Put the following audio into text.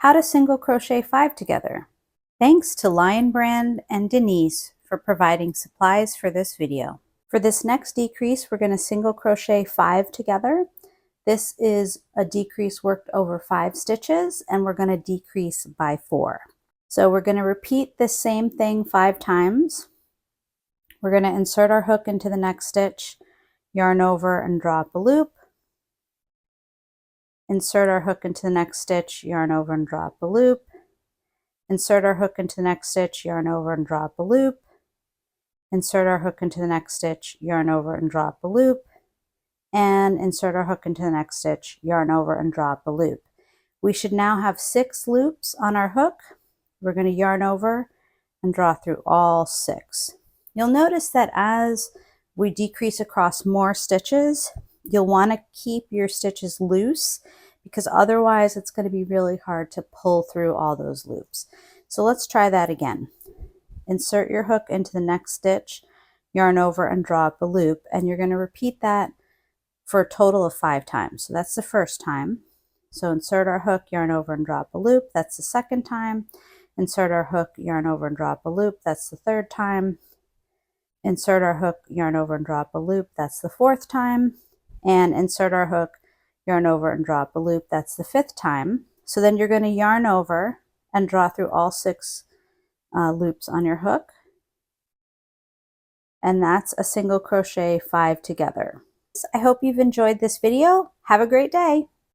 How to single crochet 5 together. Thanks to Lion Brand and Denise for providing supplies for this video. For this next decrease, we're going to single crochet 5 together. This is a decrease worked over 5 stitches, and we're going to decrease by 4. So we're going to repeat this same thing 5 times. We're going to insert our hook into the next stitch, yarn over and draw up a loop. Insert our hook into the next stitch, yarn over and draw up a loop. Insert our hook into the next stitch, yarn over and draw up a loop. Insert our hook into the next stitch, yarn over and draw up a loop. And insert our hook into the next stitch, yarn over and draw up a loop. We should now have 6 loops on our hook. We're going to yarn over and draw through all 6. You'll notice that as we decrease across more stitches, you'll want to keep your stitches loose, because otherwise it's going to be really hard to pull through all those loops. So let's try that again. Insert your hook into the next stitch, yarn over and draw up a loop, and you're going to repeat that for a total of 5 times. So that's the first time. So insert our hook, yarn over and draw up a loop. That's the second time. Insert our hook, yarn over and draw up a loop. That's the third time. Insert our hook, yarn over and draw up a loop. That's the 4th time. And insert our hook, yarn over and draw up a loop. That's the 5th time. So then you're going to yarn over and draw through all 6 loops on your hook. And that's a single crochet 5 together. I hope you've enjoyed this video. Have a great day.